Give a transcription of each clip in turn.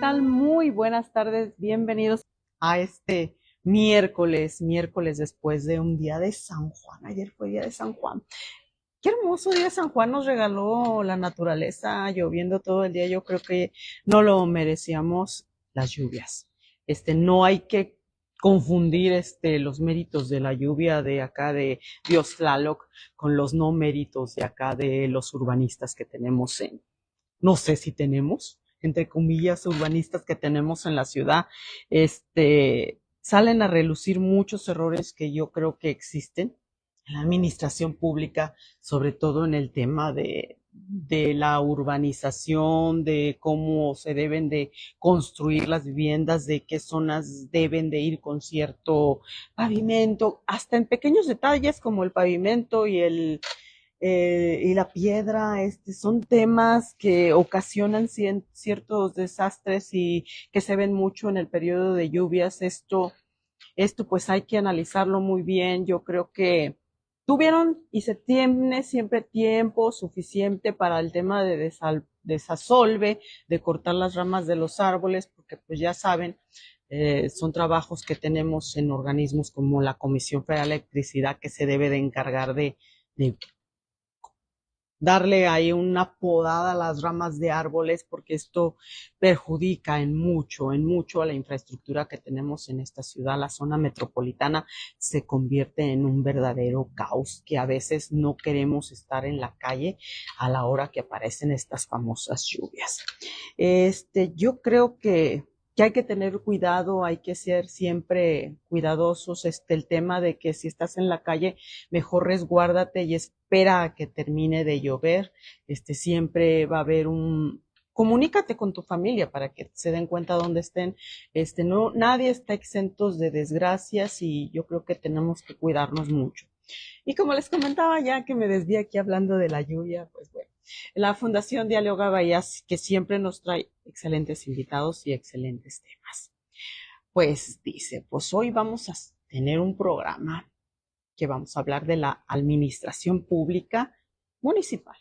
tal? Muy buenas tardes, bienvenidos a este miércoles después de un día de San Juan. Ayer fue día de San Juan. Qué hermoso día de San Juan nos regaló la naturaleza, lloviendo todo el día. Yo creo que no lo merecíamos las lluvias. No hay que confundir los méritos de la lluvia de acá de Dios Tlaloc con los no méritos de acá de los urbanistas que tenemos no sé si tenemos, entre comillas, urbanistas que tenemos en la ciudad, salen a relucir muchos errores que yo creo que existen en la administración pública, sobre todo en el tema de la urbanización, de cómo se deben de construir las viviendas, de qué zonas deben de ir con cierto pavimento, hasta en pequeños detalles como el pavimento y la piedra, son temas que ocasionan ciertos desastres y que se ven mucho en el periodo de lluvias. Esto pues hay que analizarlo muy bien. Yo creo que tuvieron y se tiene siempre tiempo suficiente para el tema de desasolve, de cortar las ramas de los árboles, porque pues ya saben, son trabajos que tenemos en organismos como la Comisión Federal de Electricidad que se debe de encargar de darle ahí una podada a las ramas de árboles porque esto perjudica en mucho a la infraestructura que tenemos en esta ciudad. La zona metropolitana se convierte en un verdadero caos que a veces no queremos estar en la calle a la hora que aparecen estas famosas lluvias. Yo creo que hay que tener cuidado, hay que ser siempre cuidadosos. El tema de que si estás en la calle, mejor resguárdate y espera a que termine de llover. Siempre va a haber comunícate con tu familia para que se den cuenta dónde estén. No, nadie está exento de desgracias y yo creo que tenemos que cuidarnos mucho. Y como les comentaba ya que me desvié aquí hablando de la lluvia, pues bueno, la Fundación Dialoga Bahías que siempre nos trae excelentes invitados y excelentes temas. Pues dice, pues hoy vamos a tener un programa que vamos a hablar de la administración pública municipal.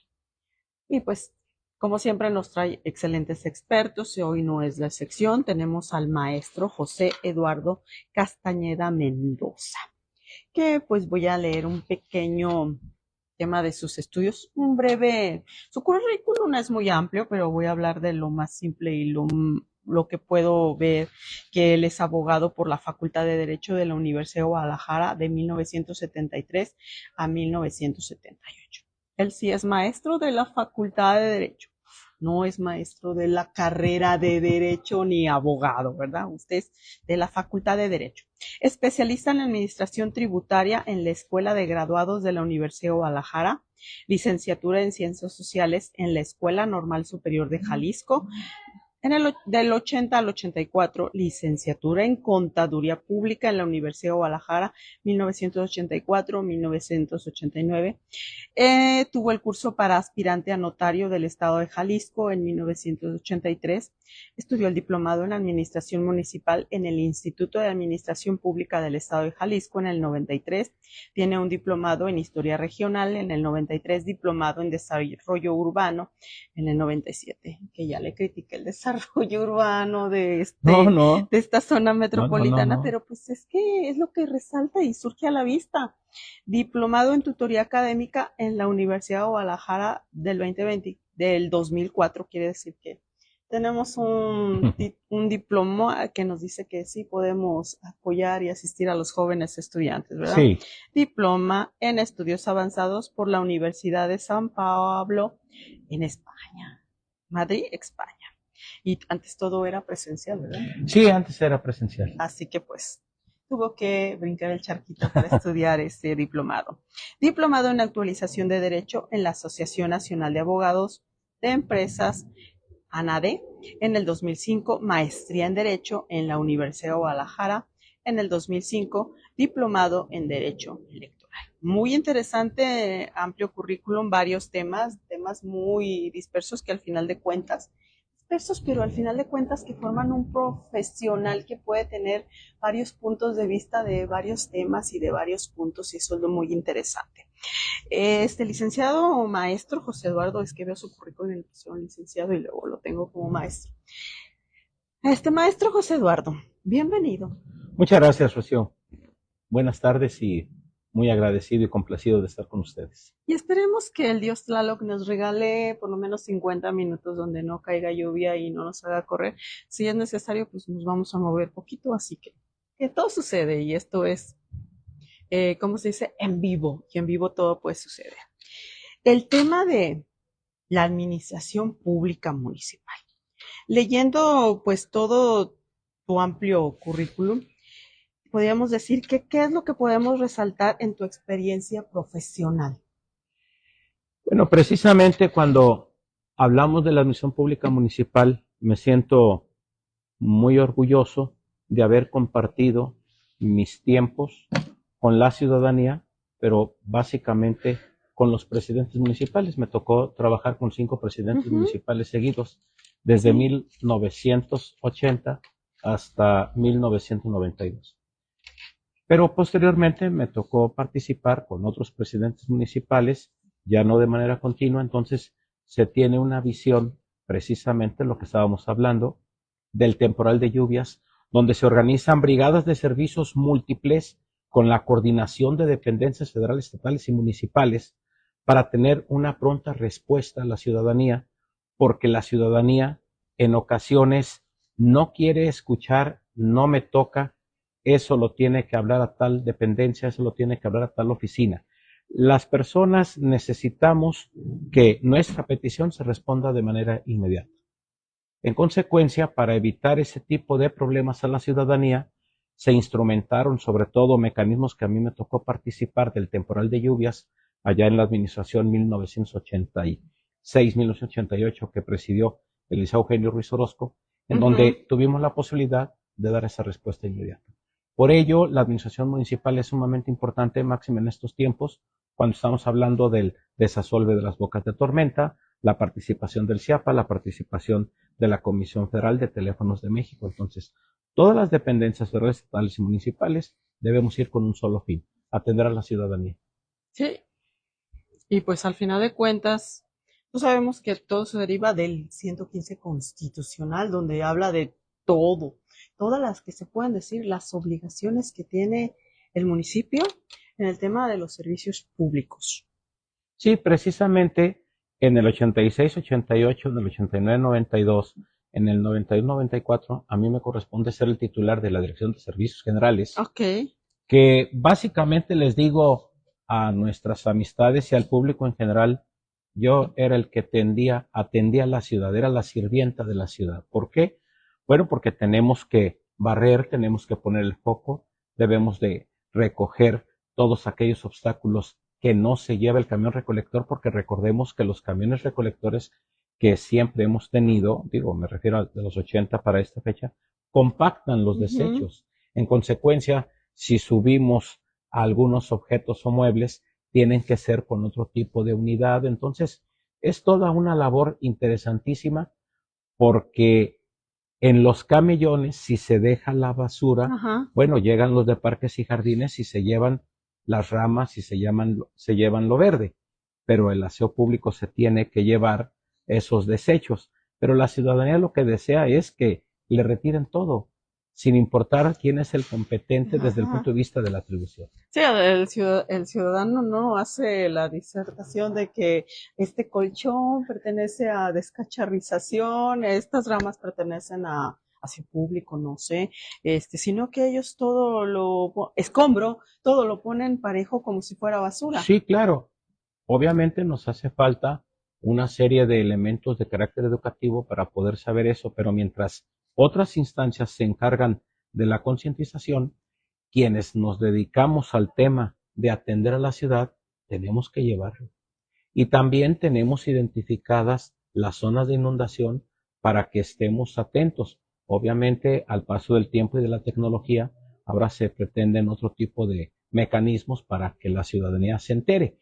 Y pues, como siempre, nos trae excelentes expertos y hoy no es la excepción. Tenemos al maestro José Eduardo Castañeda Mendoza, que pues voy a leer un pequeño tema de sus estudios, un breve, su currículum no es muy amplio, pero voy a hablar de lo más simple y lo que puedo ver, que él es abogado por la Facultad de Derecho de la Universidad de Guadalajara de 1973 a 1978. Él sí es maestro de la Facultad de Derecho, no es maestro de la carrera de Derecho ni abogado, ¿verdad? Usted es de la Facultad de Derecho. Especialista en Administración Tributaria en la Escuela de Graduados de la Universidad de Guadalajara, licenciatura en Ciencias Sociales en la Escuela Normal Superior de Jalisco, del 80 al 84, licenciatura en Contaduría Pública en la Universidad de Guadalajara, 1984-1989. Tuvo el curso para aspirante a notario del Estado de Jalisco en 1983. Estudió el diplomado en Administración Municipal en el Instituto de Administración Pública del Estado de Jalisco en el 93. Tiene un diplomado en Historia Regional en el 93, diplomado en Desarrollo Urbano en el 97, que ya le critiqué el desarrollo urbano No, no, de esta zona no, no, no, metropolitana, no. pero pues es que es lo que resalta y surge a la vista. Diplomado en tutoría académica en la Universidad de Guadalajara del 2004, quiere decir que tenemos un diploma que nos dice que sí podemos apoyar y asistir a los jóvenes estudiantes, ¿verdad? Sí, Diploma en estudios avanzados por la Universidad de San Pablo en España, Madrid, España. Y antes todo era presencial, ¿verdad? sí, antes era presencial. Así que pues tuvo que brincar el charquito para estudiar ese diplomado. Diplomado en actualización de derecho en la Asociación Nacional de Abogados de Empresas, ANADE, en el 2005, maestría en Derecho en la Universidad de Guadalajara, en el 2005, diplomado en Derecho Electoral. Muy interesante, amplio currículum, varios temas muy dispersos que al final de cuentas pero al final de cuentas que forman un profesional que puede tener varios puntos de vista de varios temas y de varios puntos, y eso es lo muy interesante. Licenciado o maestro José Eduardo, es que veo su currículum en el licenciado y luego lo tengo como maestro. Maestro José Eduardo, bienvenido. Muchas gracias, Rocío. Buenas tardes y muy agradecido y complacido de estar con ustedes. Y esperemos que el Dios Tlaloc nos regale por lo menos 50 minutos donde no caiga lluvia y no nos haga correr. Si es necesario, pues nos vamos a mover poquito, así que todo sucede y esto es, ¿cómo se dice? En vivo, y en vivo todo puede suceder. El tema de la administración pública municipal. Leyendo pues todo tu amplio currículum, podríamos decir que qué es lo que podemos resaltar en tu experiencia profesional. Bueno, precisamente cuando hablamos de la administración pública municipal, me siento muy orgulloso de haber compartido mis tiempos con la ciudadanía, pero básicamente con los presidentes municipales. Me tocó trabajar con 5 presidentes municipales seguidos, desde 1980 hasta 1992. Pero posteriormente me tocó participar con otros presidentes municipales, ya no de manera continua, entonces se tiene una visión, precisamente lo que estábamos hablando, del temporal de lluvias, donde se organizan brigadas de servicios múltiples con la coordinación de dependencias federales, estatales y municipales para tener una pronta respuesta a la ciudadanía, porque la ciudadanía en ocasiones no quiere escuchar, no me toca, eso lo tiene que hablar a tal dependencia, eso lo tiene que hablar a tal oficina. Las personas necesitamos que nuestra petición se responda de manera inmediata. En consecuencia, para evitar ese tipo de problemas a la ciudadanía, se instrumentaron sobre todo mecanismos que a mí me tocó participar del temporal de lluvias allá en la administración 1986-1988 que presidió el licenciado Eugenio Ruiz Orozco, en donde tuvimos la posibilidad de dar esa respuesta inmediata. Por ello, la administración municipal es sumamente importante, máximo en estos tiempos, cuando estamos hablando del desasolve de las bocas de tormenta, la participación del CIAPA, la participación de la Comisión Federal de Teléfonos de México. Entonces, todas las dependencias federales, estatales y municipales debemos ir con un solo fin, atender a la ciudadanía. Sí, y pues al final de cuentas, pues sabemos que todo se deriva del 115 constitucional, donde habla de todo, todas las que se pueden decir, las obligaciones que tiene el municipio en el tema de los servicios públicos. Sí, precisamente en el 86, 88, en el 89, 92, en el 91, 94, a mí me corresponde ser el titular de la Dirección de Servicios Generales. Okay. Que básicamente les digo a nuestras amistades y al público en general, yo era el que atendía a la ciudad, era la sirvienta de la ciudad. ¿Por qué? Bueno, porque tenemos que barrer, tenemos que poner el foco, debemos de recoger todos aquellos obstáculos que no se lleva el camión recolector, porque recordemos que los camiones recolectores que siempre hemos tenido, digo, me refiero a de los 80 para esta fecha, compactan los desechos. En consecuencia, si subimos algunos objetos o muebles, tienen que ser con otro tipo de unidad. Entonces, es toda una labor interesantísima porque en los camellones, si se deja la basura, bueno, llegan los de parques y jardines y se llevan las ramas y se llevan lo verde, pero el aseo público se tiene que llevar esos desechos. Pero la ciudadanía lo que desea es que le retiren todo, sin importar quién es el competente desde el punto de vista de la atribución. Sí, el ciudadano no hace la disertación de que este colchón pertenece a descacharrización, estas ramas pertenecen a aseo público, no sé, sino que ellos todo lo escombro, todo lo ponen parejo como si fuera basura. Sí, claro. Obviamente nos hace falta una serie de elementos de carácter educativo para poder saber eso, pero mientras otras instancias se encargan de la concientización, quienes nos dedicamos al tema de atender a la ciudad, tenemos que llevarlo. Y también tenemos identificadas las zonas de inundación para que estemos atentos. Obviamente, al paso del tiempo y de la tecnología, ahora se pretenden otro tipo de mecanismos para que la ciudadanía se entere.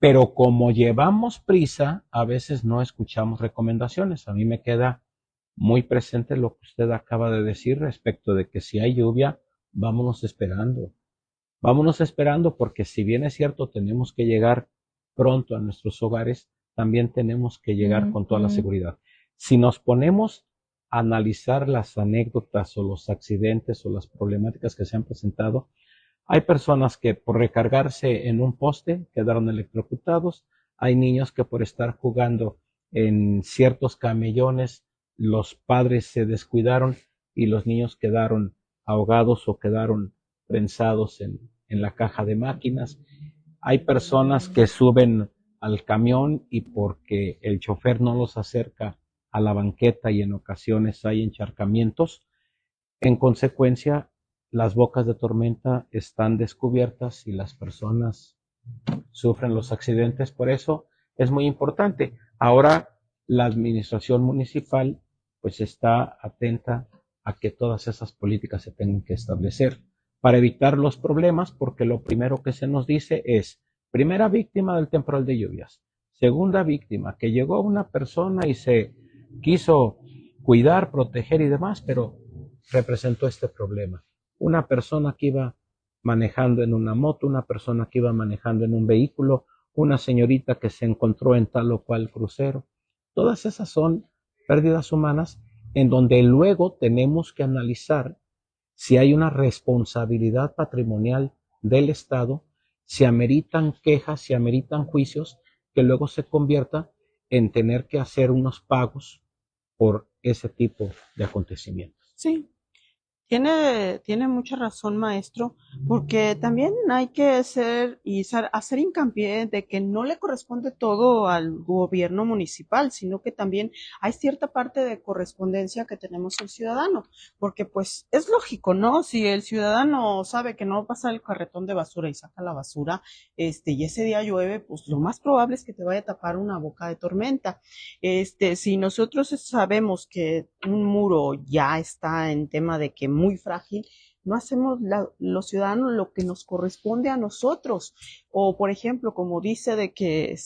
Pero como llevamos prisa, a veces no escuchamos recomendaciones. A mí me queda muy presente lo que usted acaba de decir respecto de que si hay lluvia, vámonos esperando. Vámonos esperando porque si bien es cierto, tenemos que llegar pronto a nuestros hogares, también tenemos que llegar con toda la seguridad. Si nos ponemos analizar las anécdotas o los accidentes o las problemáticas que se han presentado, hay personas que por recargarse en un poste quedaron electrocutados, hay niños que por estar jugando en ciertos camellones, los padres se descuidaron y los niños quedaron ahogados o quedaron prensados en la caja de máquinas. Hay personas que suben al camión y porque el chofer no los acerca a la banqueta y en ocasiones hay encharcamientos, en consecuencia las bocas de tormenta están descubiertas y las personas sufren los accidentes. Por eso es muy importante. Ahora la administración municipal pues está atenta a que todas esas políticas se tengan que establecer para evitar los problemas, porque lo primero que se nos dice es, primera víctima del temporal de lluvias, segunda víctima, que llegó una persona y se quiso cuidar, proteger y demás, pero representó este problema. Una persona que iba manejando en una moto, una persona que iba manejando en un vehículo, una señorita que se encontró en tal o cual crucero. Todas esas son pérdidas humanas en donde luego tenemos que analizar si hay una responsabilidad patrimonial del Estado, si ameritan quejas, si ameritan juicios, que luego se convierta en tener que hacer unos pagos por ese tipo de acontecimientos. Sí, tiene mucha razón, maestro, porque también hay que hacer hincapié de que no le corresponde todo al gobierno municipal, sino que también hay cierta parte de correspondencia que tenemos el ciudadano, porque pues es lógico, ¿no? Si el ciudadano sabe que no va a pasar el carretón de basura y saca la basura, y ese día llueve, pues lo más probable es que te vaya a tapar una boca de tormenta. Si nosotros sabemos que un muro ya está en tema de que muy frágil, no hacemos los ciudadanos lo que nos corresponde a nosotros. O, por ejemplo, como dice de que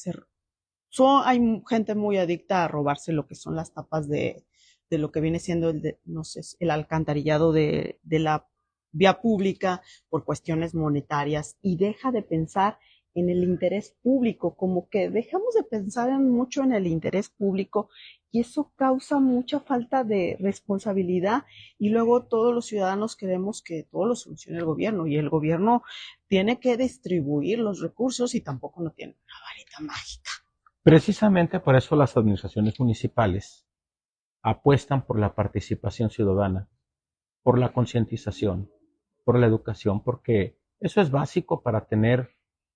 hay gente muy adicta a robarse lo que son las tapas de lo que viene siendo no sé, el alcantarillado de la vía pública por cuestiones monetarias y deja de pensar en el interés público, como que dejamos de pensar mucho en el interés público y eso causa mucha falta de responsabilidad y luego todos los ciudadanos queremos que todo lo solucione el gobierno y el gobierno tiene que distribuir los recursos y tampoco no tiene una varita mágica. Precisamente por eso las administraciones municipales apuestan por la participación ciudadana, por la concientización, por la educación, porque eso es básico para tener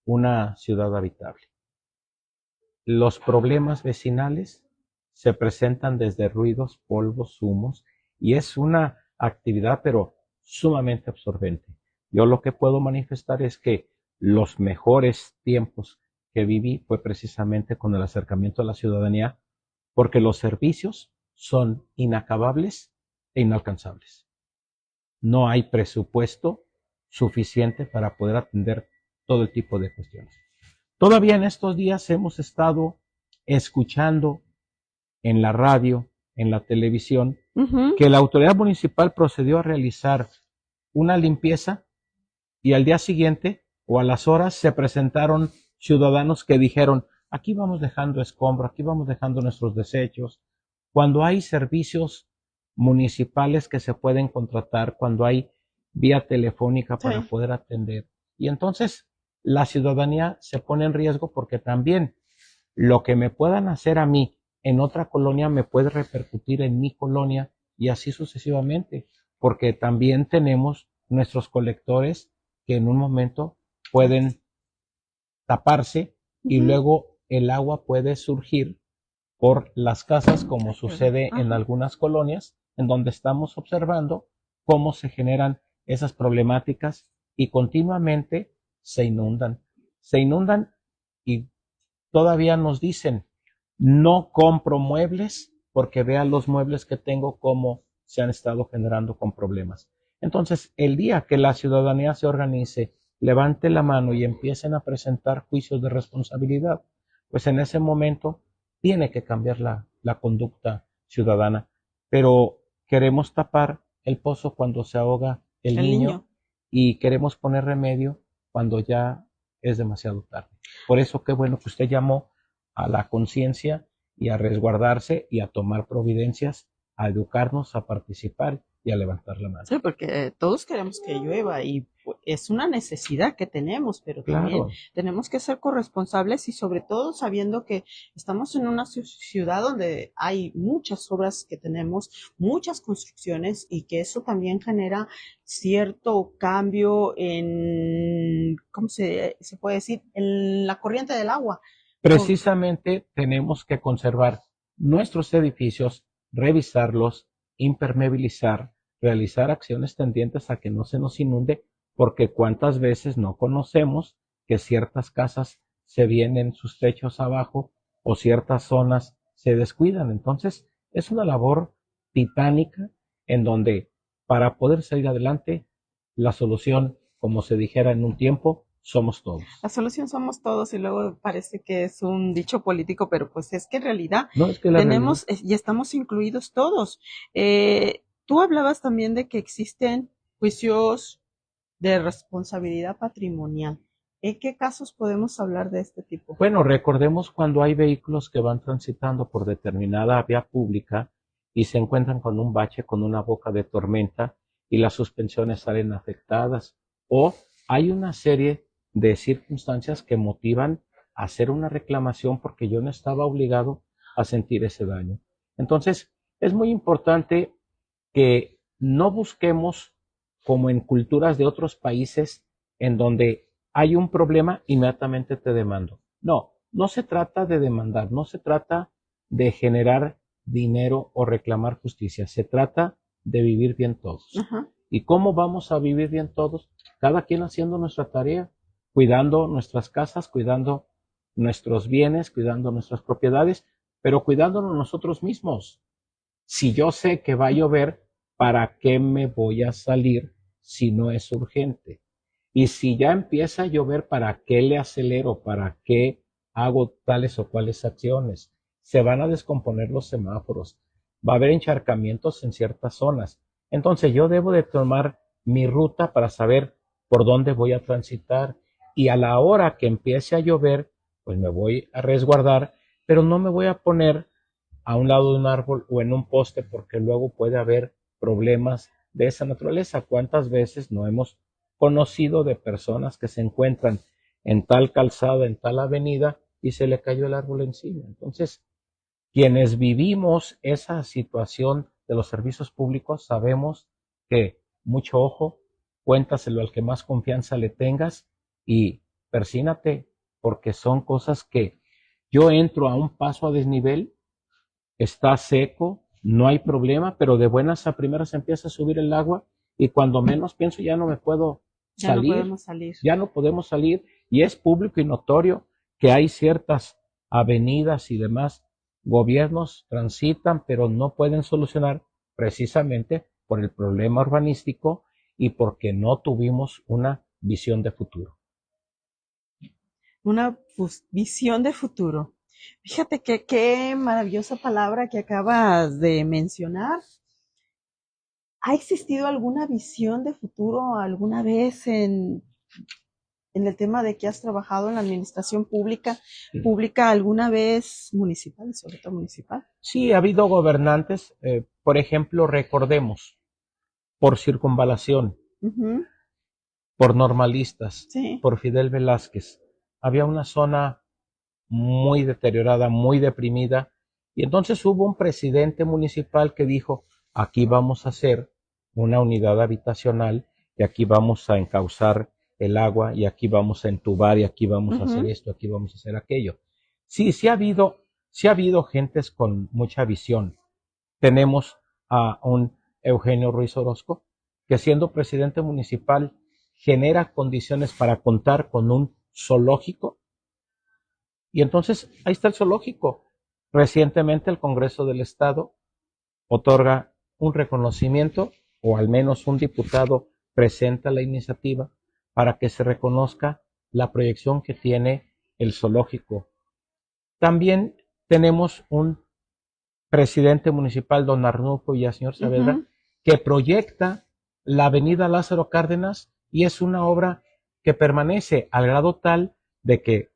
una ciudad habitable. Los problemas vecinales se presentan desde ruidos, polvos, humos, y es una actividad pero sumamente absorbente. Yo lo que puedo manifestar es que los mejores tiempos que viví fue precisamente con el acercamiento a la ciudadanía, porque los servicios son inacabables e inalcanzables. No hay presupuesto suficiente para poder atender todo el tipo de cuestiones. Todavía en estos días hemos estado escuchando en la radio, en la televisión, que la autoridad municipal procedió a realizar una limpieza y al día siguiente o a las horas se presentaron ciudadanos que dijeron, aquí vamos dejando escombro, aquí vamos dejando nuestros desechos. Cuando hay servicios municipales que se pueden contratar, cuando hay vía telefónica para poder atender. Y entonces la ciudadanía se pone en riesgo porque también lo que me puedan hacer a mí en otra colonia me puede repercutir en mi colonia y así sucesivamente, porque también tenemos nuestros colectores que en un momento pueden taparse y luego el agua puede surgir por las casas, como sucede en algunas colonias, en donde estamos observando cómo se generan esas problemáticas y continuamente se inundan. Se inundan y todavía nos dicen, no compro muebles porque vean los muebles que tengo cómo se han estado generando con problemas. Entonces, el día que la ciudadanía se organice, levante la mano y empiecen a presentar juicios de responsabilidad, pues en ese momento tiene que cambiar la conducta ciudadana. Pero queremos tapar el pozo cuando se ahoga el niño y queremos poner remedio cuando ya es demasiado tarde. Por eso qué bueno que usted llamó a la conciencia y a resguardarse y a tomar providencias a educarnos, a participar y a levantar la mano. Sí, porque todos queremos que llueva y es una necesidad que tenemos, pero también Claro, tenemos que ser corresponsables y sobre todo sabiendo que estamos en una ciudad donde hay muchas obras que tenemos, muchas construcciones y que eso también genera cierto cambio en, ¿cómo se puede decir? En la corriente del agua. precisamente tenemos que conservar nuestros edificios, revisarlos, impermeabilizar, realizar acciones tendientes a que no se nos inunde, porque cuántas veces no conocemos que ciertas casas se vienen sus techos abajo o ciertas zonas se descuidan. Entonces, es una labor titánica en donde para poder salir adelante, la solución, como se dijera en un tiempo, somos todos. La solución somos todos y luego parece que es un dicho político, pero pues es que en realidad No es que la realidad, tenemos y estamos incluidos todos. Tú hablabas también de que existen juicios de responsabilidad patrimonial. ¿En qué casos podemos hablar de este tipo? bueno, recordemos cuando hay vehículos que van transitando por determinada vía pública y se encuentran con un bache, con una boca de tormenta y las suspensiones salen afectadas, o hay una serie de circunstancias que motivan a hacer una reclamación porque yo no estaba obligado a sentir ese daño. Entonces, es muy importante que no busquemos, como en culturas de otros países, en donde hay un problema, inmediatamente te demando. No, no se trata de demandar, no se trata de generar dinero o reclamar justicia, se trata de vivir bien todos. Ajá. ¿Y cómo vamos a vivir bien todos? Cada quien haciendo nuestra tarea, cuidando nuestras casas, cuidando nuestros bienes, cuidando nuestras propiedades, pero cuidándonos nosotros mismos. Si yo sé que va a llover, ¿para qué me voy a salir si no es urgente? Y si ya empieza a llover, ¿para qué le acelero? ¿Para qué hago tales o cuales acciones? Se van a descomponer los semáforos. Va a haber encharcamientos en ciertas zonas. Entonces yo debo de tomar mi ruta para saber por dónde voy a transitar. Y a la hora que empiece a llover, pues me voy a resguardar, pero no me voy a poner a un lado de un árbol o en un poste porque luego puede haber problemas de esa naturaleza. ¿Cuántas veces no hemos conocido de personas que se encuentran en tal calzada, en tal avenida y se le cayó el árbol encima? Entonces, quienes vivimos esa situación de los servicios públicos sabemos que mucho ojo, cuéntaselo al que más confianza le tengas y persínate porque son cosas que yo entro a un paso a desnivel, está seco, no hay problema, pero de buenas a primeras empieza a subir el agua y cuando menos pienso ya no me puedo Ya no salir, podemos salir. ya no podemos salir y es público y notorio que hay ciertas avenidas y demás gobiernos transitan, pero no pueden solucionar precisamente por el problema urbanístico y porque no tuvimos una visión de futuro. Una visión de futuro. Fíjate que qué maravillosa palabra que acabas de mencionar. ¿Ha existido alguna visión de futuro alguna vez en el tema de que has trabajado en la administración pública alguna vez municipal, sobre todo municipal? Sí, ha habido gobernantes, por ejemplo, recordemos, por circunvalación, Ujú. por normalistas, Sí. por Fidel Velázquez. Había una zona muy deteriorada, muy deprimida, y entonces hubo un presidente municipal que dijo, aquí vamos a hacer una unidad habitacional y aquí vamos a encauzar el agua y aquí vamos a entubar y aquí vamos a hacer Ujú. esto, aquí vamos a hacer aquello. Sí, sí ha habido gentes con mucha visión. Tenemos a un Eugenio Ruiz Orozco, que siendo presidente municipal genera condiciones para contar con un zoológico. Y entonces ahí está el zoológico. Recientemente el Congreso del Estado otorga un reconocimiento, o al menos un diputado presenta la iniciativa para que se reconozca la proyección que tiene el zoológico. También tenemos un presidente municipal, don Arnulfo Villaseñor Saavedra, Ujú. que proyecta la avenida Lázaro Cárdenas y es una obra que permanece al grado tal de que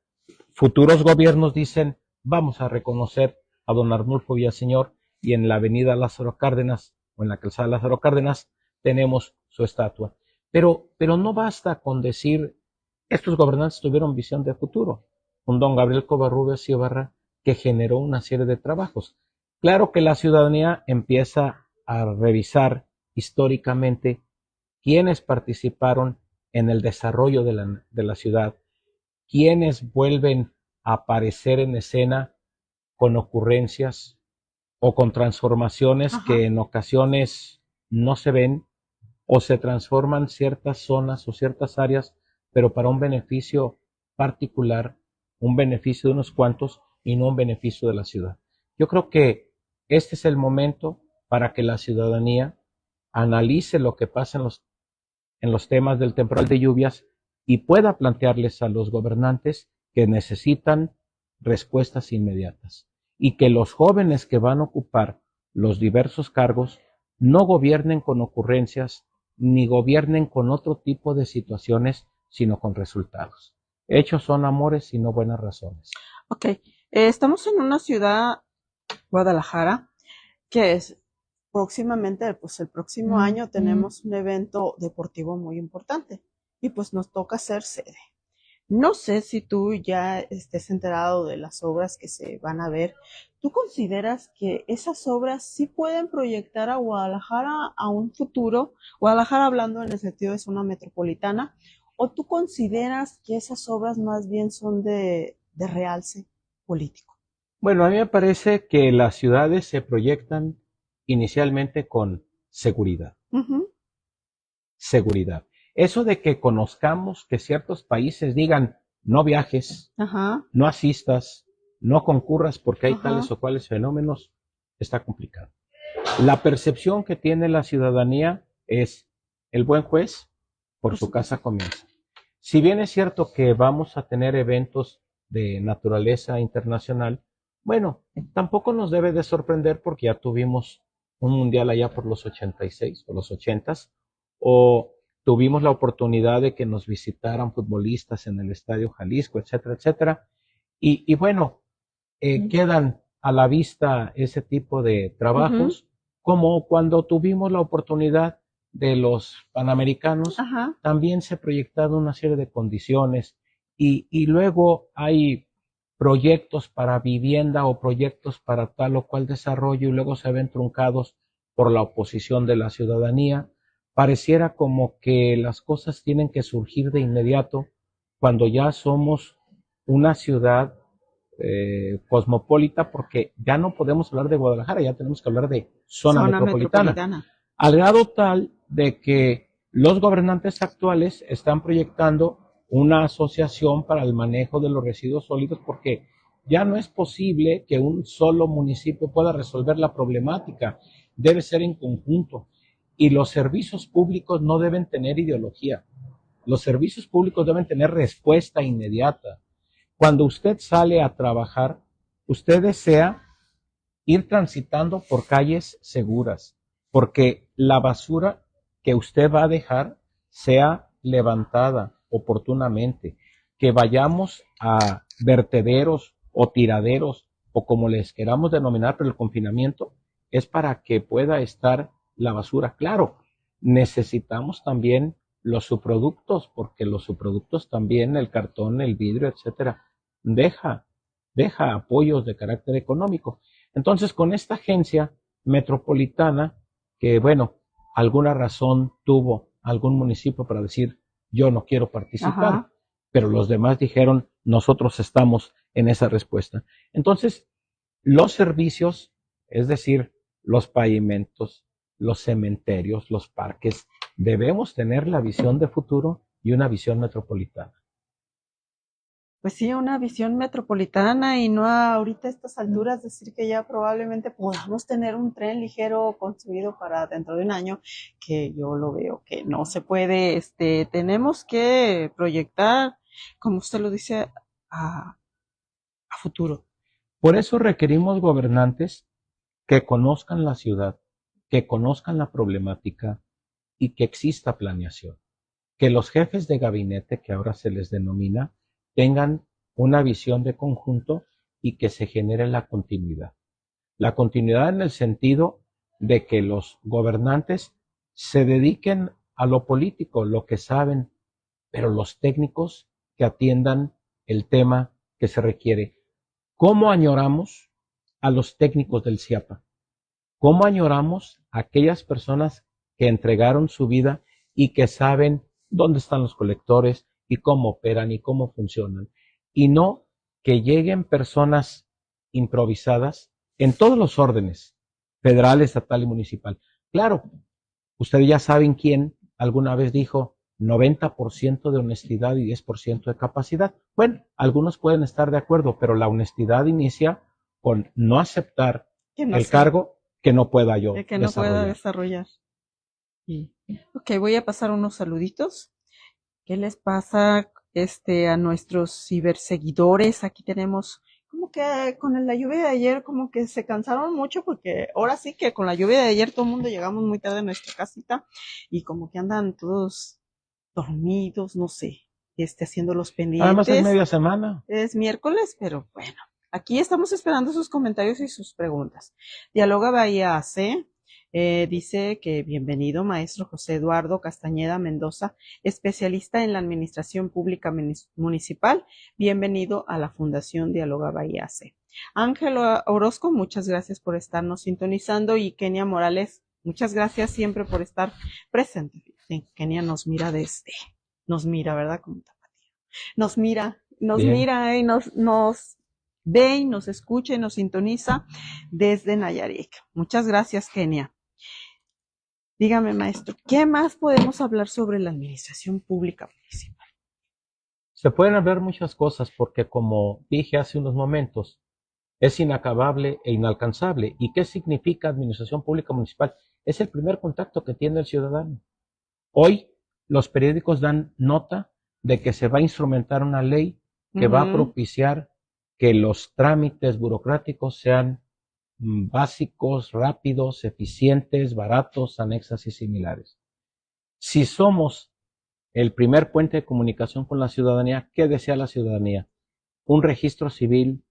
futuros gobiernos dicen, vamos a reconocer a don Arnulfo Villaseñor y en la avenida Lázaro Cárdenas o en la calzada Lázaro Cárdenas tenemos su estatua. Pero no basta con decir, estos gobernantes tuvieron visión de futuro. Un don Gabriel Covarrubias Ibarra que generó una serie de trabajos. Claro que la ciudadanía empieza a revisar históricamente quiénes participaron en el desarrollo de la ciudad, quiénes vuelven a aparecer en escena con ocurrencias o con transformaciones Ajá. que en ocasiones no se ven o se transforman ciertas zonas o ciertas áreas, pero para un beneficio particular, un beneficio de unos cuantos y no un beneficio de la ciudad. Yo creo que este es el momento para que la ciudadanía analice lo que pasa en los temas del temporal de lluvias y pueda plantearles a los gobernantes que necesitan respuestas inmediatas y que los jóvenes que van a ocupar los diversos cargos no gobiernen con ocurrencias ni gobiernen con otro tipo de situaciones, sino con resultados. Hechos son amores y no buenas razones. Ok, estamos en una ciudad, Guadalajara, que es próximamente, pues el próximo año tenemos un evento deportivo muy importante y pues nos toca ser sede. No sé si tú ya estés enterado de las obras que se van a ver. ¿Tú consideras que esas obras sí pueden proyectar a Guadalajara a un futuro? Guadalajara hablando en el sentido de zona metropolitana. ¿O tú consideras que esas obras más bien son de realce político? Bueno, a mí me parece que las ciudades se proyectan inicialmente con seguridad. Ujú. Seguridad. Eso de que conozcamos que ciertos países digan no viajes, Ajá, no asistas, no concurras porque hay ajá, tales o cuales fenómenos, está complicado. La percepción que tiene la ciudadanía es el buen juez por su casa comienza. Si bien es cierto que vamos a tener eventos de naturaleza internacional, bueno, tampoco nos debe de sorprender porque ya tuvimos un mundial allá por los 86 o los 80s, o tuvimos la oportunidad de que nos visitaran futbolistas en el Estadio Jalisco, etcétera, etcétera. Y bueno, quedan a la vista ese tipo de trabajos, ujú, como cuando tuvimos la oportunidad de los Panamericanos, ajá. también se proyectaron una serie de condiciones y luego hay proyectos para vivienda o proyectos para tal o cual desarrollo y luego se ven truncados por la oposición de la ciudadanía. Pareciera como que las cosas tienen que surgir de inmediato cuando ya somos una ciudad cosmopolita, porque ya no podemos hablar de Guadalajara, ya tenemos que hablar de zona Zona metropolitana, metropolitana. al grado tal de que los gobernantes actuales están proyectando una asociación para el manejo de los residuos sólidos, porque ya no es posible que un solo municipio pueda resolver la problemática, debe ser en conjunto. Y los servicios públicos no deben tener ideología, los servicios públicos deben tener respuesta inmediata. Cuando usted sale a trabajar, usted desea ir transitando por calles seguras, porque la basura que usted va a dejar sea levantada oportunamente, que vayamos a vertederos o tiraderos o como les queramos denominar, pero el confinamiento es para que pueda estar la basura. Claro, necesitamos también los subproductos, porque los subproductos también, el cartón, el vidrio, etcétera, deja, deja apoyos de carácter económico. Entonces, con esta agencia metropolitana, que bueno, alguna razón tuvo algún municipio para decir, yo no quiero participar, Ajá. pero los demás dijeron, nosotros estamos en esa respuesta. Entonces, los servicios, es decir, los pavimentos, los cementerios, los parques, debemos tener la visión de futuro y una visión metropolitana. Pues sí, una visión metropolitana y no ahorita a estas alturas decir que ya probablemente podamos tener un tren ligero construido para dentro de un año, que yo lo veo que no se puede, tenemos que proyectar, como usted lo dice, a, a futuro. Por eso requerimos gobernantes que conozcan la ciudad, que conozcan la problemática y que exista planeación. Que los jefes de gabinete, que ahora se les denomina, tengan una visión de conjunto y que se genere la continuidad. La continuidad en el sentido de que los gobernantes se dediquen a lo político, lo que saben, pero los técnicos que atiendan el tema que se requiere. ¿Cómo añoramos a los técnicos del CIAPA? ¿Cómo añoramos a aquellas personas que entregaron su vida y que saben dónde están los colectores y cómo operan y cómo funcionan? Y no que lleguen personas improvisadas en todos los órdenes, federal, estatal y municipal. Claro, ustedes ya saben quién alguna vez dijo 90% de honestidad y 10% de capacidad. Bueno, algunos pueden estar de acuerdo, pero la honestidad inicia con no aceptar el cargo que no pueda yo que no pueda desarrollar. desarrollar. Sí. Ok, voy a pasar unos saluditos. ¿Qué les pasa a nuestros ciberseguidores? Aquí tenemos como que con la lluvia de ayer como que se cansaron mucho porque ahora sí que con la lluvia de ayer todo el mundo llegamos muy tarde a nuestra casita y como que andan todos dormidos, no sé, haciendo los Además es pendientes. media semana. Es miércoles, pero bueno, aquí estamos esperando sus comentarios y sus preguntas. Dialoga Bahía AC. Dice que bienvenido, maestro José Eduardo Castañeda Mendoza, especialista en la administración pública municipal. Bienvenido a la Fundación Dialoga Bahía C. Ángelo Orozco, muchas gracias por estarnos sintonizando. Y Kenia Morales, muchas gracias siempre por estar presente. Kenia nos mira nos mira, ¿verdad? Como tapatía. Nos mira y nos ve y nos escucha y nos sintoniza desde Nayarit. Muchas gracias, Kenia. Dígame, maestro, ¿qué más podemos hablar sobre la administración pública municipal? Se pueden hablar muchas cosas porque, como dije hace unos momentos, es inacabable e inalcanzable. ¿Y qué significa administración pública municipal? Es el primer contacto que tiene el ciudadano. Hoy los periódicos dan nota de que se va a instrumentar una ley que va a propiciar que los trámites burocráticos sean básicos, rápidos, eficientes, baratos, anexas y similares. Si somos el primer puente de comunicación con la ciudadanía, ¿qué desea la ciudadanía? Un registro civil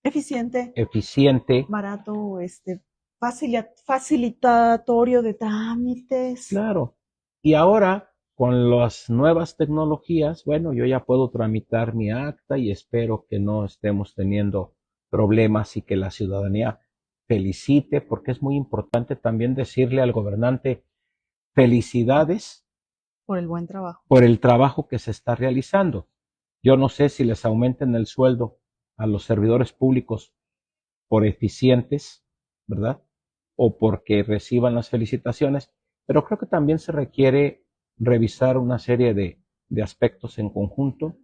eficiente, barato, facilitatorio de trámites. Claro. Y ahora, con las nuevas tecnologías, bueno, yo ya puedo tramitar mi acta y espero que no estemos teniendo problemas y que la ciudadanía felicite, porque es muy importante también decirle al gobernante felicidades por el buen trabajo. Por el trabajo que se está realizando. Yo no sé si les aumenten el sueldo a los servidores públicos por eficientes, ¿verdad? O porque reciban las felicitaciones, pero creo que también se requiere revisar una serie de aspectos en conjunto.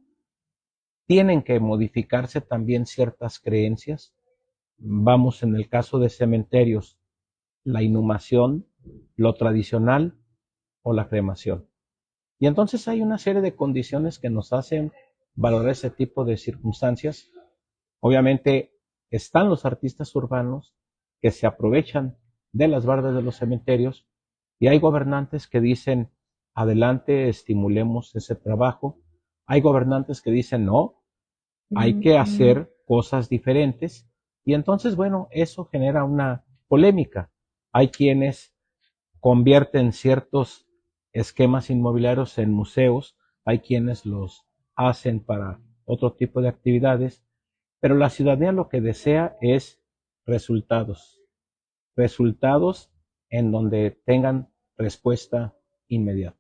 Tienen que modificarse también ciertas creencias. Vamos, en el caso de cementerios, la inhumación, lo tradicional o la cremación. Y entonces hay una serie de condiciones que nos hacen valorar ese tipo de circunstancias. Obviamente están los artistas urbanos que se aprovechan de las bardas de los cementerios y hay gobernantes que dicen, adelante, estimulemos ese trabajo. Hay gobernantes que dicen, no, hay que hacer cosas diferentes. Y entonces, bueno, eso genera una polémica. Hay quienes convierten ciertos esquemas inmobiliarios en museos, hay quienes los hacen para otro tipo de actividades, pero la ciudadanía lo que desea es resultados, resultados en donde tengan respuesta inmediata.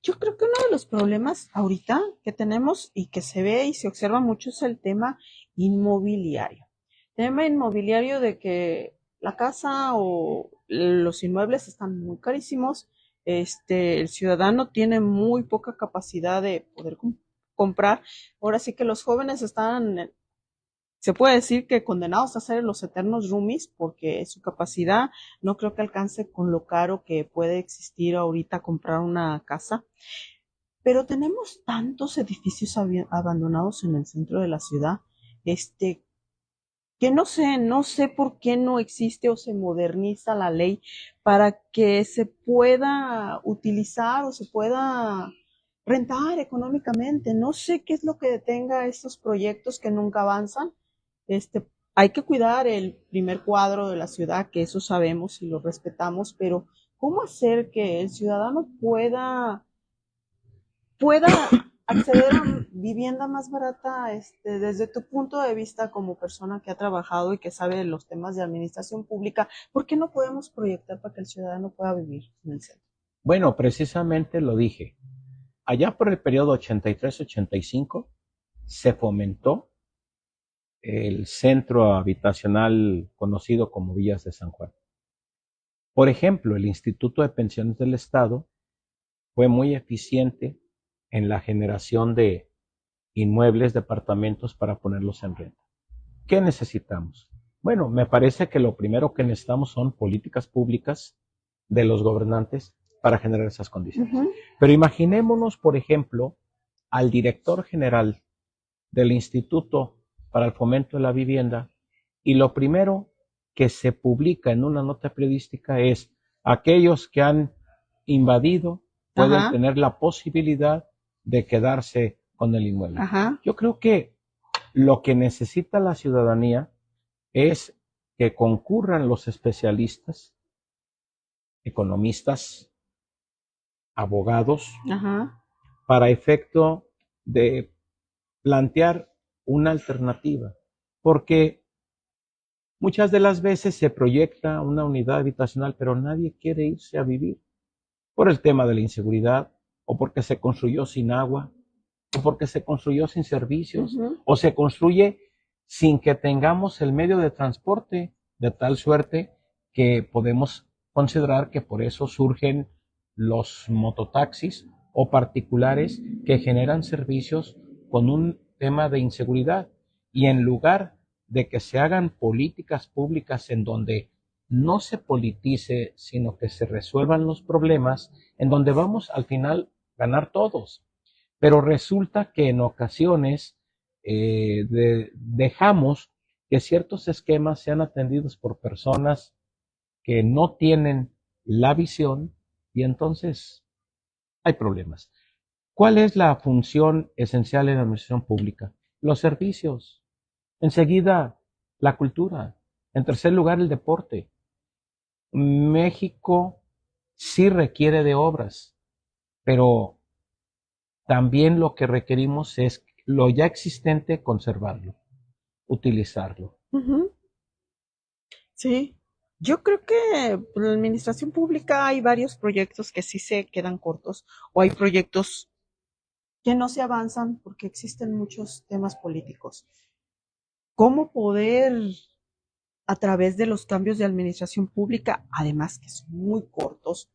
Yo creo que uno de los problemas ahorita que tenemos y que se ve y se observa mucho es el tema inmobiliario. Tema inmobiliario de que la casa o los inmuebles están muy carísimos, el ciudadano tiene muy poca capacidad de poder comprar. Ahora sí que los jóvenes están, se puede decir que condenados a ser los eternos roomies porque su capacidad no creo que alcance con lo caro que puede existir ahorita comprar una casa. Pero tenemos tantos edificios abandonados en el centro de la ciudad, que no sé por qué no existe o se moderniza la ley para que se pueda utilizar o se pueda rentar económicamente. No sé qué es lo que detenga estos proyectos que nunca avanzan. hay que cuidar el primer cuadro de la ciudad, que eso sabemos y lo respetamos, pero ¿cómo hacer que el ciudadano pueda acceder a vivienda más barata, desde tu punto de vista como persona que ha trabajado y que sabe los temas de administración pública? ¿Por qué no podemos proyectar para que el ciudadano pueda vivir en el centro? Bueno, precisamente lo dije. Allá por el periodo 83-85 se fomentó el centro habitacional conocido como Villas de San Juan. Por ejemplo, el Instituto de Pensiones del Estado fue muy eficiente en la generación de inmuebles, departamentos para ponerlos en renta. ¿Qué necesitamos? Bueno, me parece que lo primero que necesitamos son políticas públicas de los gobernantes para generar esas condiciones. Pero imaginémonos, por ejemplo, al director general del Instituto para el Fomento de la Vivienda y lo primero que se publica en una nota periodística es: aquellos que han invadido pueden tener la posibilidad de quedarse con el inmueble. Yo creo que lo que necesita la ciudadanía es que concurran los especialistas, economistas, abogados, para efecto de plantear una alternativa, porque muchas de las veces se proyecta una unidad habitacional, pero nadie quiere irse a vivir por el tema de la inseguridad, o porque se construyó sin agua, o porque se construyó sin servicios, o se construye sin que tengamos el medio de transporte, de tal suerte que podemos considerar que por eso surgen los mototaxis o particulares que generan servicios con un tema de inseguridad. Y en lugar de que se hagan políticas públicas en donde no se politice, sino que se resuelvan los problemas, en donde vamos al final a ganar todos. Pero resulta que en ocasiones dejamos que ciertos esquemas sean atendidos por personas que no tienen la visión y entonces hay problemas. ¿Cuál es la función esencial en la administración pública? Los servicios. Enseguida, la cultura. En tercer lugar, el deporte. México sí requiere de obras, pero también lo que requerimos es lo ya existente, conservarlo, utilizarlo. Sí, yo creo que en la administración pública hay varios proyectos que sí se quedan cortos, o hay proyectos que no se avanzan porque existen muchos temas políticos. ¿Cómo poder, a través de los cambios de administración pública, además que son muy cortos,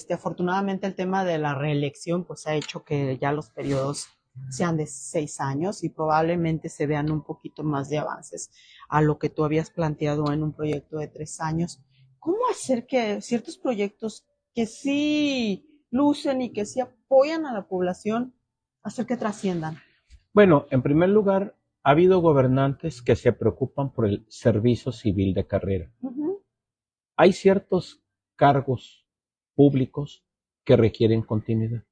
afortunadamente el tema de la reelección pues ha hecho que ya los periodos sean de 6 años y probablemente se vean un poquito más de avances a lo que tú habías planteado en un proyecto de 3 años? ¿Cómo hacer que ciertos proyectos que sí lucen y que sí apoyan a la población, hacer que trasciendan? Bueno, en primer lugar, ha habido gobernantes que se preocupan por el servicio civil de carrera. Hay ciertos cargos públicos que requieren continuidad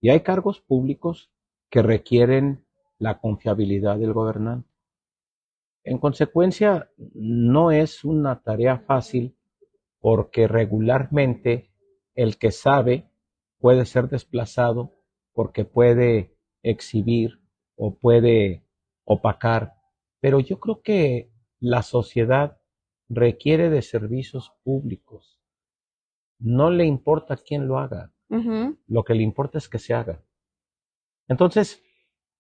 y hay cargos públicos que requieren la confiabilidad del gobernante. En consecuencia, no es una tarea fácil porque regularmente el que sabe puede ser desplazado porque puede exhibir o puede opacar. Pero yo creo que la sociedad requiere de servicios públicos. No le importa quién lo haga. Lo que le importa es que se haga. Entonces,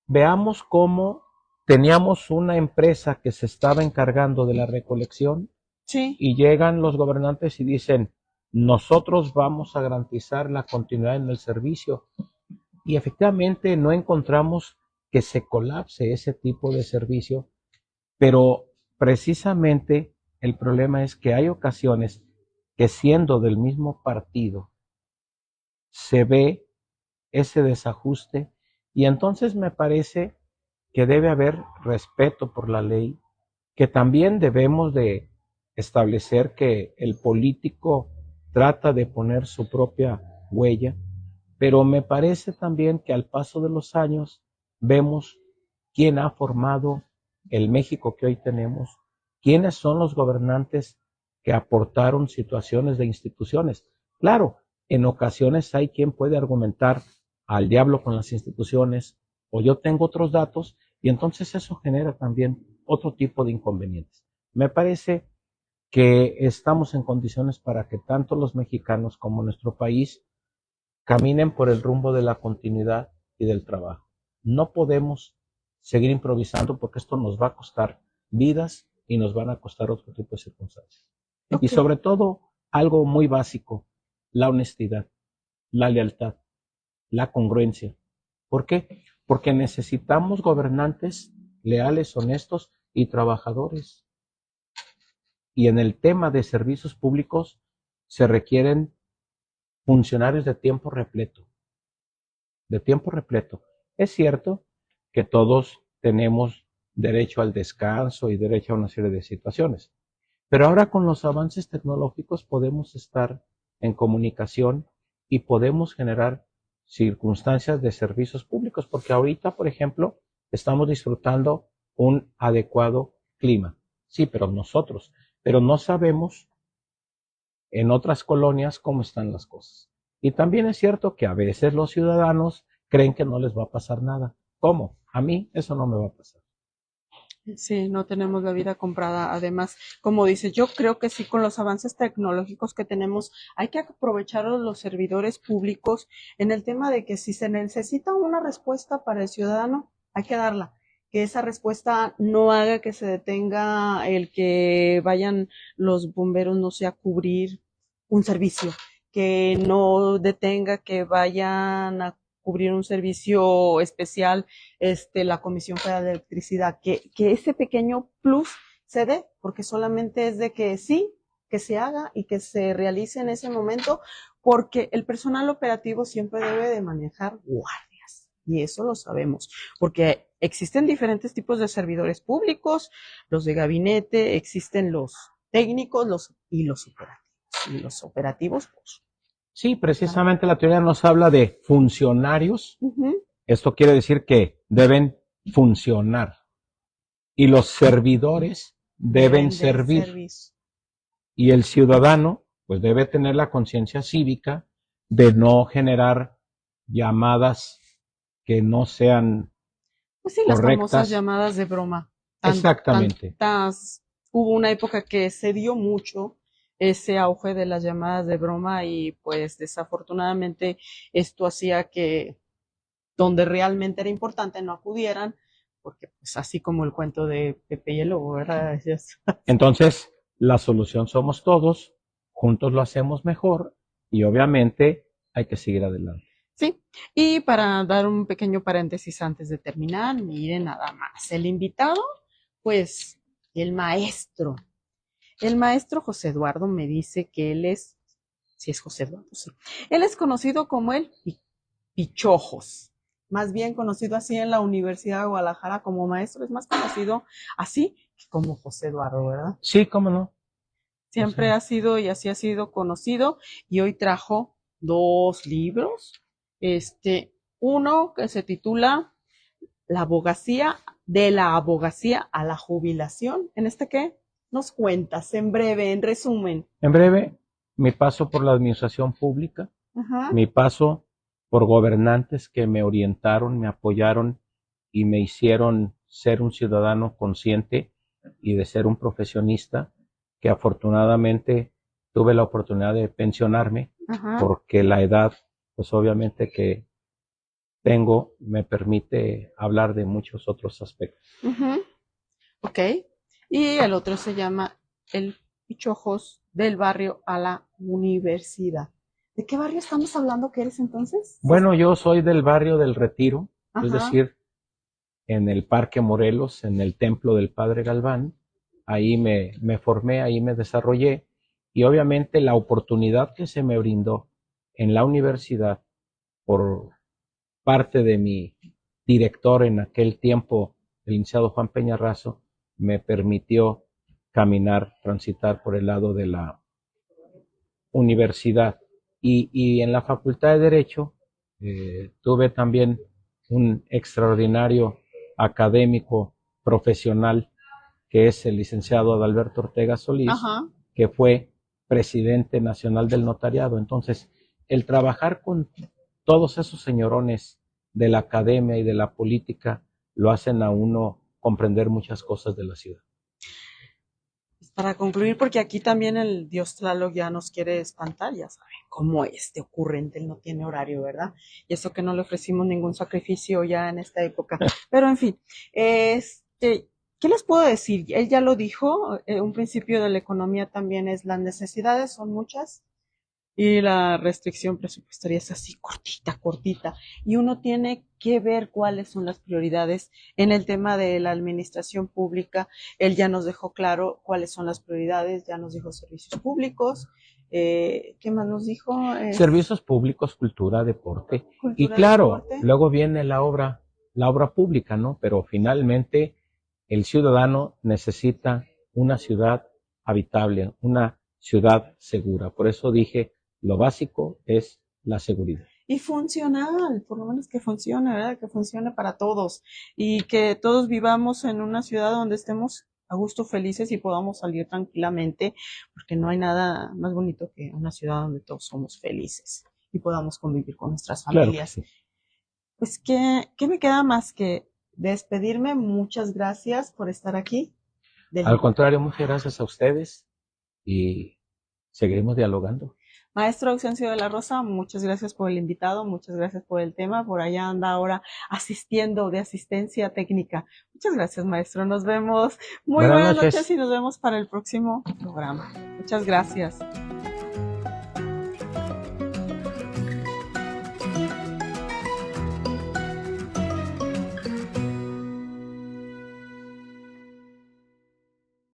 veamos cómo teníamos una empresa que se estaba encargando de la recolección. Sí. Y llegan los gobernantes y dicen: nosotros vamos a garantizar la continuidad en el servicio. Y efectivamente no encontramos que se colapse ese tipo de servicio, pero precisamente el problema es que hay ocasiones que, siendo del mismo partido, se ve ese desajuste y entonces me parece que debe haber respeto por la ley, que también debemos de establecer que el político trata de poner su propia huella, pero me parece también que al paso de los años vemos quién ha formado el México que hoy tenemos ¿quiénes son los gobernantes que aportaron situaciones de instituciones? Claro, en ocasiones hay quien puede argumentar al diablo con las instituciones, o yo tengo otros datos, y entonces eso genera también otro tipo de inconvenientes. Me parece que estamos en condiciones para que tanto los mexicanos como nuestro país caminen por el rumbo de la continuidad y del trabajo. No podemos seguir improvisando porque esto nos va a costar vidas y nos van a costar otro tipo de circunstancias. Y Ok. sobre todo, algo muy básico, la honestidad, la lealtad, la congruencia. ¿Por qué? Porque necesitamos gobernantes leales, honestos y trabajadores. Y en el tema de servicios públicos se requieren funcionarios de tiempo repleto, de tiempo repleto. Es cierto que todos tenemos derecho al descanso y derecho a una serie de situaciones, pero ahora con los avances tecnológicos podemos estar en comunicación y podemos generar circunstancias de servicios públicos, porque ahorita, por ejemplo, estamos disfrutando un adecuado clima. Sí, pero no sabemos en otras colonias cómo están las cosas. Y también es cierto que a veces los ciudadanos creen que no les va a pasar nada. ¿Cómo? A mí eso no me va a pasar. Sí, no tenemos la vida comprada. Además, como dices, yo creo que sí, con los avances tecnológicos que tenemos, hay que aprovechar a los servidores públicos en el tema de que si se necesita una respuesta para el ciudadano, hay que darla. Que esa respuesta no haga que se detenga el que vayan los bomberos, no sé, a cubrir un servicio, que no detenga que vayan a cubrir un servicio especial la Comisión Federal de Electricidad, que ese pequeño plus se dé, porque solamente es de que sí, que se haga y que se realice en ese momento, porque el personal operativo siempre debe de manejar guardias, y eso lo sabemos, porque existen diferentes tipos de servidores públicos, los de gabinete, existen los técnicos y los operativos. Y los operativos, pues. Sí, precisamente la teoría nos habla de funcionarios. Uh-huh. Esto quiere decir que deben funcionar y los servidores deben Deben de servir. servicio. Y el ciudadano pues debe tener la conciencia cívica de no generar llamadas que no sean Pues sí, las famosas correctas. llamadas de broma. Exactamente. Tantas, hubo una época que se dio mucho ese auge de las llamadas de broma y pues desafortunadamente esto hacía que donde realmente era importante no acudieran, porque pues así como el cuento de Pepe y el Lobo, ¿verdad? Entonces, la solución somos todos, juntos lo hacemos mejor y obviamente hay que seguir adelante. Sí, y para dar un pequeño paréntesis antes de terminar, miren nada más, el invitado, pues el maestro. El maestro José Eduardo me dice que él es, si es José Eduardo, sí. Él es conocido como el Pichojos, más bien conocido así en la Universidad de Guadalajara como maestro, es más conocido así que como José Eduardo, ¿verdad? Sí, cómo no. Siempre ha sido y así ha sido conocido y hoy trajo dos libros. Uno que se titula La abogacía, de la abogacía a la jubilación. ¿En qué? Nos cuentas, en breve, en resumen. En breve, mi paso por la administración pública, Ajá. mi paso por gobernantes que me orientaron, me apoyaron y me hicieron ser un ciudadano consciente y de ser un profesionista que afortunadamente tuve la oportunidad de pensionarme. Ajá. Porque la edad, pues obviamente que tengo, me permite hablar de muchos otros aspectos. Uh-huh. Ok. Y el otro se llama El Pichojos del barrio a la universidad. ¿De qué barrio estamos hablando que eres entonces? Bueno, yo soy del barrio del Retiro, Ajá. es decir, en el Parque Morelos, en el Templo del Padre Galván. Ahí me formé, ahí me desarrollé y obviamente la oportunidad que se me brindó en la universidad por parte de mi director en aquel tiempo, el licenciado Juan Peñarrazo, me permitió caminar, transitar por el lado de la universidad. Y en la Facultad de Derecho tuve también un extraordinario académico profesional que es el licenciado Adalberto Ortega Solís, Ajá. que fue presidente nacional del notariado. Entonces, el trabajar con todos esos señorones de la academia y de la política lo hacen a uno comprender muchas cosas de la ciudad. Para concluir, porque aquí también el dios Tlaloc ya nos quiere espantar, ya saben cómo ocurrente, él no tiene horario, ¿verdad? Y eso que no le ofrecimos ningún sacrificio ya en esta época. Pero en fin, ¿qué les puedo decir? Él ya lo dijo, un principio de la economía también es las necesidades, son muchas, y la restricción presupuestaria es así cortita, cortita. Y uno tiene que ver cuáles son las prioridades en el tema de la administración pública. Él ya nos dejó claro cuáles son las prioridades, ya nos dijo servicios públicos. ¿Qué más nos dijo? Servicios públicos, cultura, deporte. Cultura, y claro, deporte. Luego viene la obra pública, ¿no? Pero finalmente el ciudadano necesita una ciudad habitable, una ciudad segura. Por eso dije, lo básico es la seguridad. Y funcional, por lo menos que funcione, ¿verdad? Que funcione para todos y que todos vivamos en una ciudad donde estemos a gusto, felices y podamos salir tranquilamente, porque no hay nada más bonito que una ciudad donde todos somos felices y podamos convivir con nuestras familias. Claro que sí. Pues, ¿qué me queda más que despedirme? Muchas gracias por estar aquí. Al contrario, muchas gracias a ustedes y seguiremos dialogando. Maestro Auxencio de la Rosa, muchas gracias por el invitado, muchas gracias por el tema. Por allá anda ahora asistiendo de asistencia técnica. Muchas gracias, maestro. Nos vemos. Muy buenas noches y nos vemos para el próximo programa. Muchas gracias.